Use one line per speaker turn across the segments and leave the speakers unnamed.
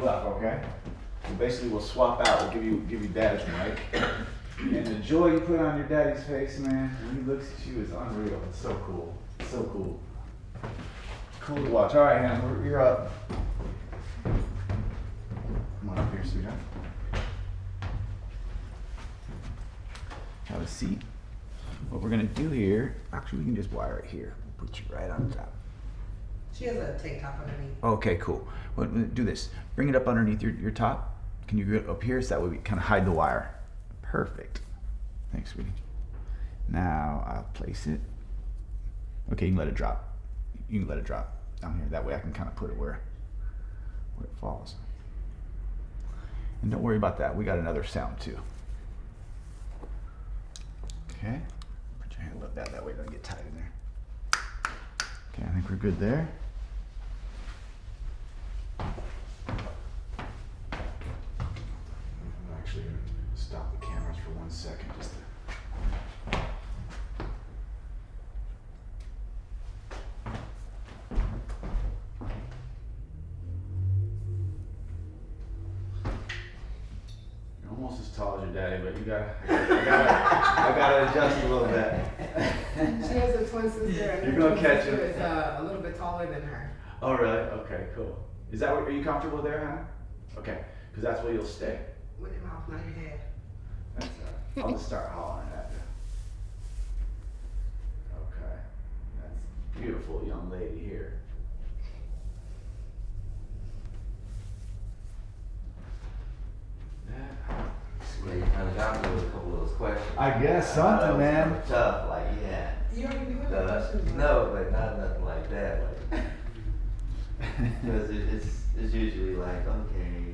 up, okay? So basically, we'll swap out. We'll give you dad's mic. And the joy you put on your daddy's face, man, when he looks at you is unreal. It's so cool. It's so cool. Cool to watch. All right, Hannah, you're up. Come on up here, sweetheart. Have a seat. What we're gonna do here, actually we can just wire it here. We'll put you right on top.
She has a tank top underneath.
Okay, cool. Well, do this. Bring it up underneath your top. Can you get up here so that way we kind of hide the wire? Perfect. Thanks, sweetie. Now I'll place it. Okay, you can let it drop. You can let it drop down here. That way I can kind of put it where it falls. And don't worry about that. We got another sound too. Okay. Put your hand above that. That way it doesn't get tight in there. Okay, I think we're good there. I'm actually going to stop the cameras for 1 second just to... You're almost as tall as your daddy, but I gotta adjust a little bit.
She has a twin sister, and
You're
her
gonna
twin
catch
sister
it.
is a little bit taller than her.
Oh, really? Okay, cool. Is that what, are you comfortable there, Hannah? Okay, because that's where you'll stay.
With your mouth, not your head.
That's I'll just start hollering at you. Okay, that's beautiful young lady here.
Yeah, you kind of got me with a couple of those questions.
I guess something, man.
Tough, like yeah.
You already knew what the questions were.
No, but not nothing like that. Like, because it's usually like okay.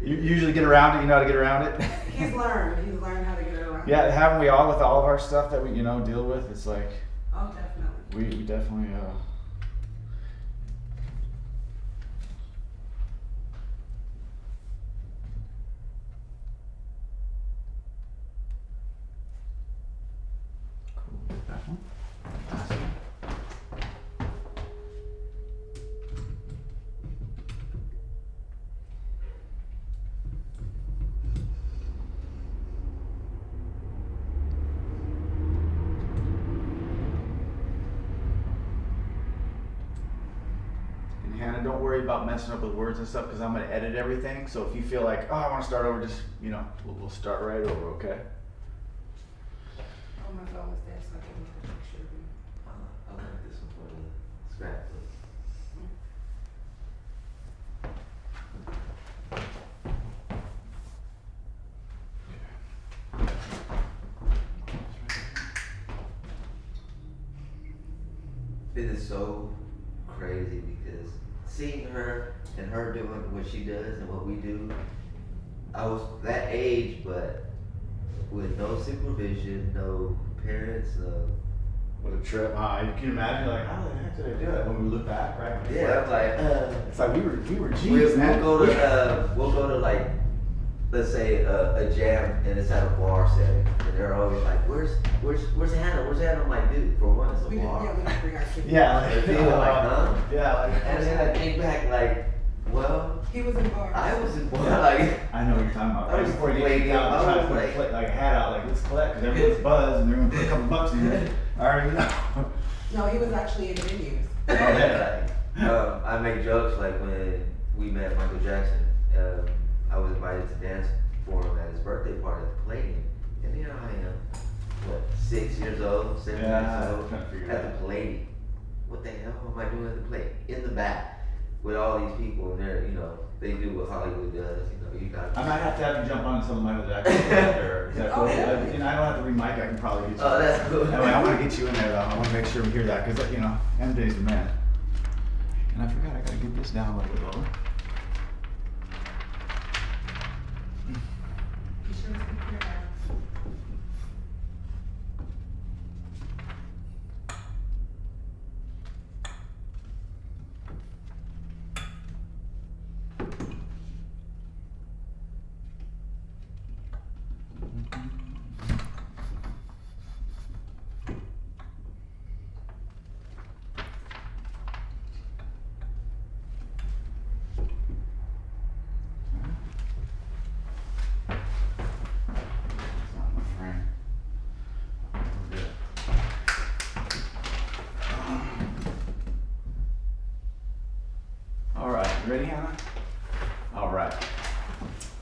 You usually get around it. You know how to get around it.
He's learned how to get around.
Yeah, haven't we all with all of our stuff that we deal with? It's like
Oh, definitely.
we definitely Cool. That one. Awesome. And Hannah, don't worry about messing up with words and stuff because I'm going to edit everything. So if you feel like, oh, I want to start over, just, we'll start right over, okay?
Oh, my phone was dead, so I couldn't get a picture of you.
I like this one for the scrapbook. It is so crazy because seeing her and her doing what she does and what we do, I was that age, but with no supervision, no parents, no.
What a trip, huh? You can imagine, like, how the heck did I do it? When we look back, right?
Yeah, I'm like,
it's like we were genius, man.
we'll go to like, let's say a jam and it's at a bar setting, and they're always like, where's Hannah? Where's Hannah? I'm like, dude, for one, it's a
We
bar.
didn't bring our kids.
Yeah,
And they were like, huh?
Yeah, like,
And then I think back, like, well,
He was in bars.
I was in bar, like,
I know what you're talking about.
I
Right
was
before you
playing-
get out,
I
trying to
was
put
like-
like a hat out, like, let's collect, because everyone's buzzed, and they're going to put a couple bucks in it. I already know.
No, he was actually in venues.
I make jokes like when we met Michael Jackson, I was invited to dance for him at his birthday party at the Palladium. And you know how I am, 6 years old, 7
Yeah,
years old,
trying to figure it
at
out.
the Palladium. What the hell am I doing at the Palladium? In the back with all these people, and they're, they do what Hollywood does. You got.
I might have to have you jump on some of Michael Jackson. Is that cool?
Oh, yeah.
I don't have to re-mic, I can probably get you.
Oh, that's cool.
Anyway, I want to get you in there, though. I want to make sure we hear that, because, MJ's the man. And I forgot, I got to get this down a little bit lower.
You sure it's clear now?
You ready, Hannah? All right.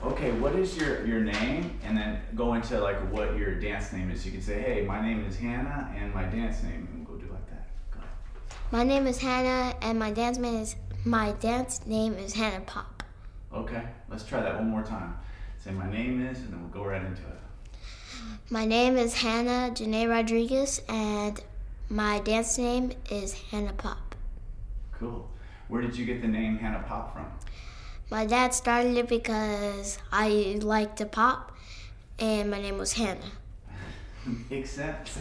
Okay, what is your name? And then go into like what your dance name is. You can say, hey, my name is Hannah and my dance name, and go do like that. Go ahead.
My name is Hannah, and my dance name is Hannah Pop.
Okay, let's try that one more time. Say my name is, and then we'll go right into it.
My name is Hannah Janae Rodriguez, and my dance name is Hannah Pop.
Cool. Where did you get the name Hannah Pop from?
My dad started it because I like to pop, and my name was Hannah.
Makes sense.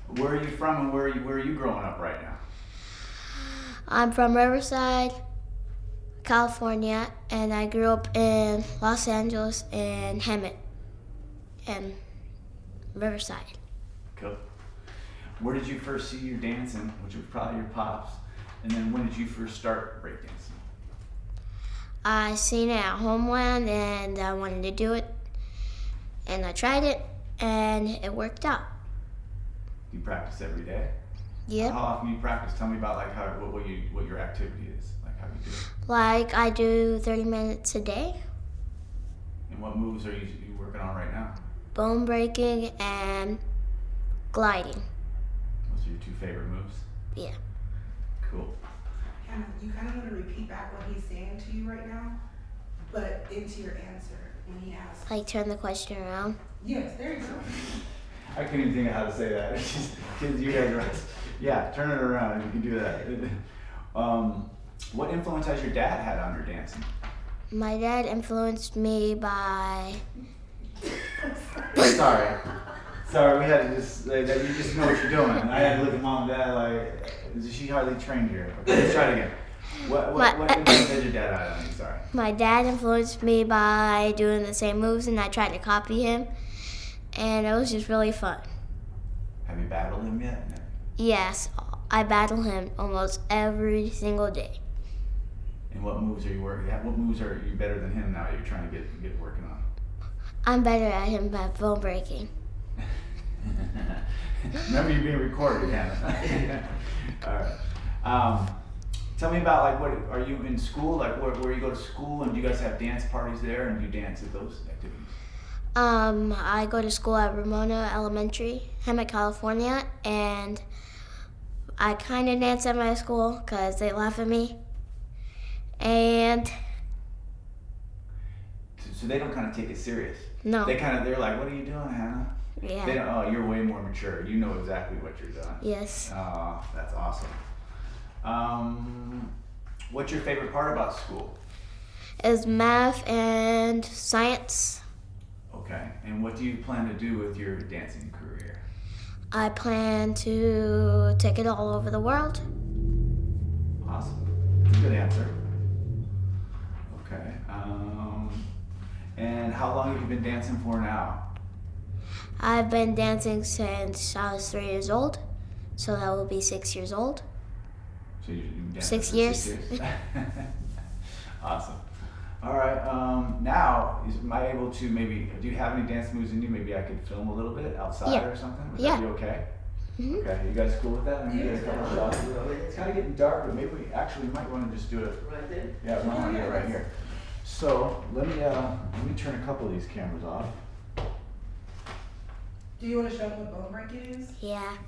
Where are you from, and where are you growing up right now?
I'm from Riverside, California, and I grew up in Los Angeles and Hemet and Riverside.
Cool. Where did you first see you dancing, which was probably your pops? And then when did you first start breakdancing?
I seen it at Homeland, and I wanted to do it, and I tried it, and it worked out.
You practice every day?
Yep.
How often do you practice? Tell me about like what your activity is, like how you do it.
Like I do 30 minutes a day,
And what moves are you working on right now?
bone breaking and gliding.
Those are your two favorite moves?
Yeah.
Cool.
Hannah, you kind of want to repeat back what he's saying to you right now, but into your answer when he asks.
Like turn the question around.
Yes, there you go.
I couldn't even think of how to say that. It's just, kids, you guys are, yeah, turn it around. You can do that. What influence has your dad had on your dancing?
My dad influenced me by.
Sorry, we had to just, like, you just know what you're doing. I had to look at mom and dad like, she hardly trained here. Okay, let's try it again. What influence has your dad had on you? Sorry.
My dad influenced me by doing the same moves, and I tried to copy him, and it was just really fun.
Have you battled him yet? No.
Yes, I battle him almost every single day.
And what moves are you working at? What moves are you better than him now you're trying to get working on?
I'm better at him at bone breaking.
Remember, you're being recorded, Hannah. All right. Tell me about like what are you in school? Like where you go to school, and do you guys have dance parties there, and do you dance at those activities?
I go to school at Ramona Elementary, Hemet, California, and I kind of dance at my school because they laugh at me. And
So they don't kind of take it serious.
no,
They're like, what are you doing, Hannah?
yeah,
They don't. Oh, you're way more mature. You know exactly what you're doing.
yes.
Oh, that's awesome. What's your favorite part about school?
Is math and science.
Okay. And what do you plan to do with your dancing career?
I plan to take it all over the world.
Awesome. That's a good answer. Okay. And how long have you been dancing for now?
I've been dancing since I was 3 years old, so that will be 6 years old.
So you've been dancing
6
for
years.
6 years. Awesome. All right. Now, am I able to maybe? Do you have any dance moves in you? Maybe I could film a little bit outside
Yeah.
or something. Would
Yeah.
that be okay?
Mhm.
Okay. You guys cool with that? Maybe
Yeah.
get a couple shots. It's kind of getting dark, but maybe we actually might want to just do it.
Right there.
Yeah, we want to do it right here. So let me turn a couple of these cameras off.
Do you want to show them what bone break is?
Yeah.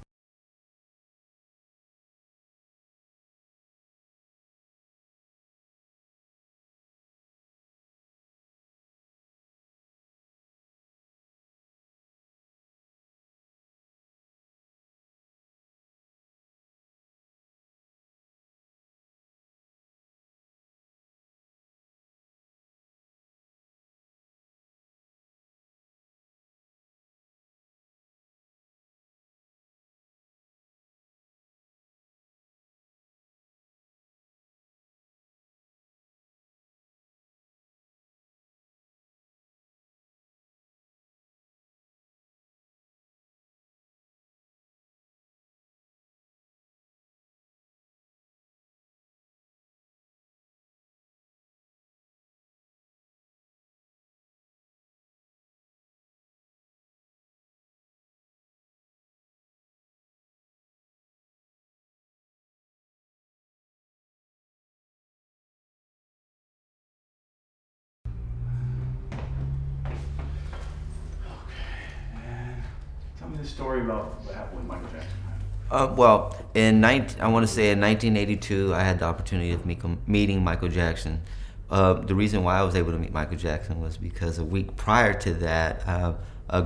the story about what happened with Michael Jackson.
Well, I want to say in 1982, I had the opportunity of meeting Michael Jackson. The reason why I was able to meet Michael Jackson was because a week prior to that,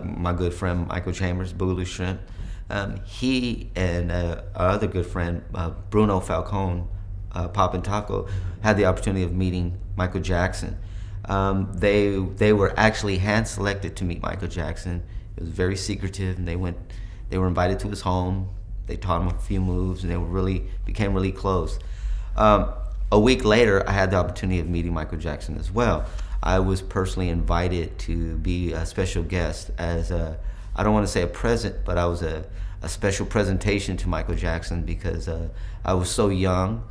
my good friend Michael Chambers, Boogaloo Shrimp, he and our other good friend Bruno Falcone, Pop and Taco, had the opportunity of meeting Michael Jackson. They were actually hand selected to meet Michael Jackson. It was very secretive, and they were invited to his home. They taught him a few moves, and they became really close. A week later, I had the opportunity of meeting Michael Jackson as well. I was personally invited to be a special guest as I don't want to say a present, but I was a special presentation to Michael Jackson because I was so young,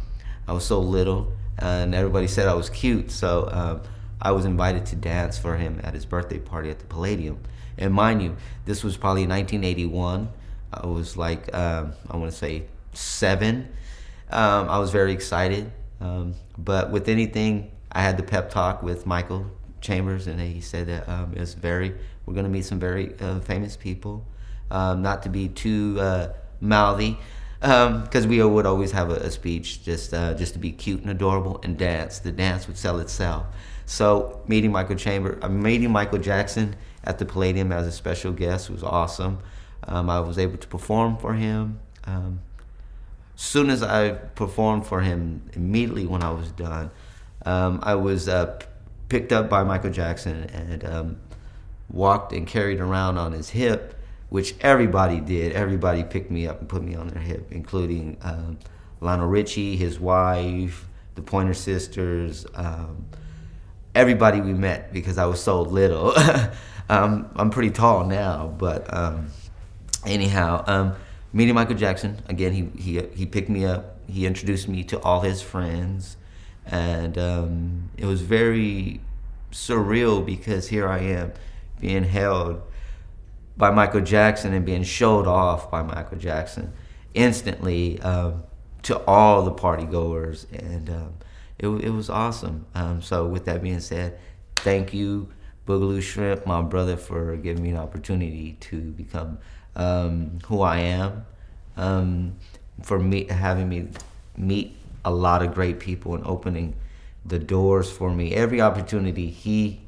I was so little, and everybody said I was cute. So I was invited to dance for him at his birthday party at the Palladium. And mind you, this was probably 1981. I was like, I want to say 7. I was very excited. But with anything, I had the pep talk with Michael Chambers, and he said that we're going to meet some very famous people. Not to be too mouthy, because we would always have a speech just to be cute and adorable and dance. The dance would sell itself. So meeting Michael Jackson at the Palladium as a special guest was awesome. I was able to perform for him. Soon as I performed for him, immediately when I was done, I was picked up by Michael Jackson and walked and carried around on his hip, which everybody did. Everybody picked me up and put me on their hip, including Lionel Richie, his wife, the Pointer Sisters, everybody we met, because I was so little. I'm pretty tall now, but anyhow, meeting Michael Jackson again, he picked me up. He introduced me to all his friends, and it was very surreal because here I am being held by Michael Jackson and being showed off by Michael Jackson instantly to all the party goers, and it was awesome. So with that being said, thank you, Boogaloo Shrimp, my brother, for giving me an opportunity to become who I am, for having me meet a lot of great people and opening the doors for me. Every opportunity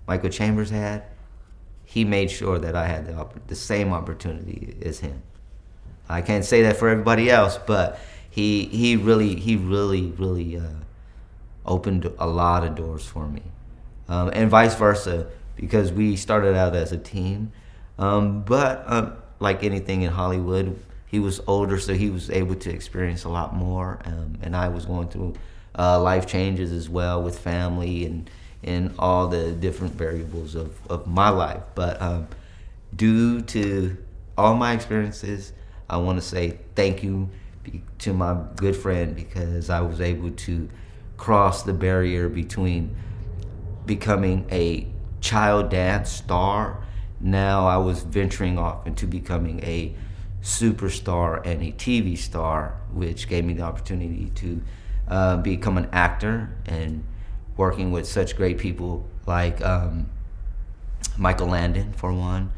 Michael Chambers had, he made sure that I had the same opportunity as him. I can't say that for everybody else, but he really opened a lot of doors for me, and vice versa, because we started out as a team. But like anything in Hollywood, he was older, so he was able to experience a lot more, and I was going through life changes as well with family and all the different variables of my life. But due to all my experiences, I want to say thank you to my good friend, because I was able to cross the barrier between becoming a child dance star. Now I was venturing off into becoming a superstar and a TV star, which gave me the opportunity to become an actor and working with such great people like Michael Landon, for one.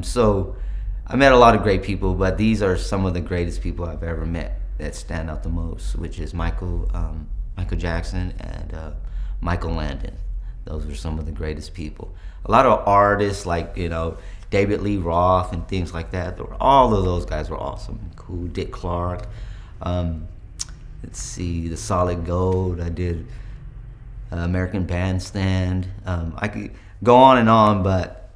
So I met a lot of great people, but these are some of the greatest people I've ever met that stand out the most, which is Michael Jackson and Michael Landon. Those were some of the greatest people. A lot of artists like, David Lee Roth and things like that. All of those guys were awesome, cool. Dick Clark. Let's see, The Solid Gold. I did American Bandstand. I could go on, but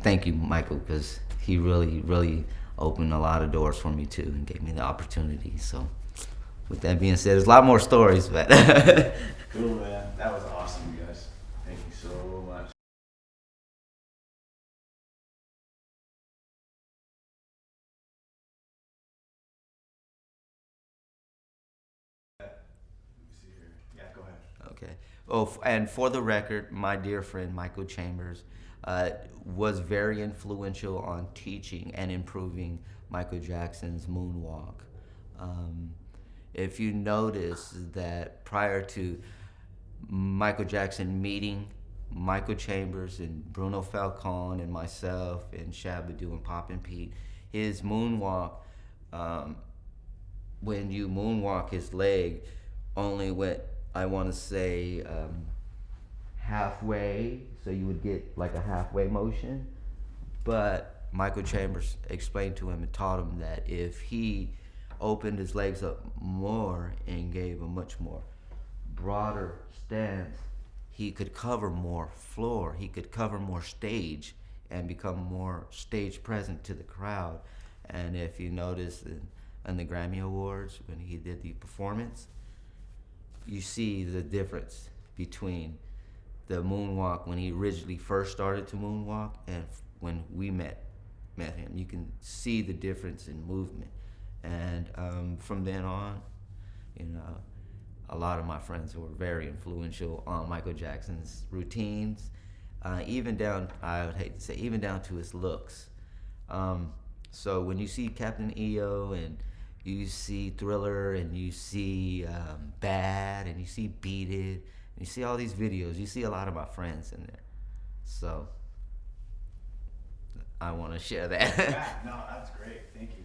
thank you, Michael, because he really opened a lot of doors for me too and gave me the opportunity. So with that being said, there's a lot more stories, but
Cool, man. That was awesome, you guys. Thank you so much. Yeah, go ahead.
Okay. Oh, and for the record, my dear friend Michael Chambers was very influential on teaching and improving Michael Jackson's moonwalk. If you notice that prior to Michael Jackson meeting Michael Chambers and Bruno Falcone and myself and Shabba-Doo and Poppin' Pete, his moonwalk, when you moonwalk, his leg only went, I want to say, halfway, so you would get like a halfway motion. But Michael Chambers explained to him and taught him that if he opened his legs up more and gave a much more broader stance, he could cover more floor, he could cover more stage and become more stage present to the crowd. And if you notice in the Grammy Awards, when he did the performance, you see the difference between the moonwalk when he originally first started to moonwalk and when we met him. You can see the difference in movement. And from then on, you know, a lot of my friends were very influential on Michael Jackson's routines, even down, I would hate to say, even down to his looks. So when you see Captain EO and you see Thriller and you see Bad and you see Beat It, and you see all these videos, you see a lot of my friends in there. So I want to share that.
Yeah, no, that's great. Thank you.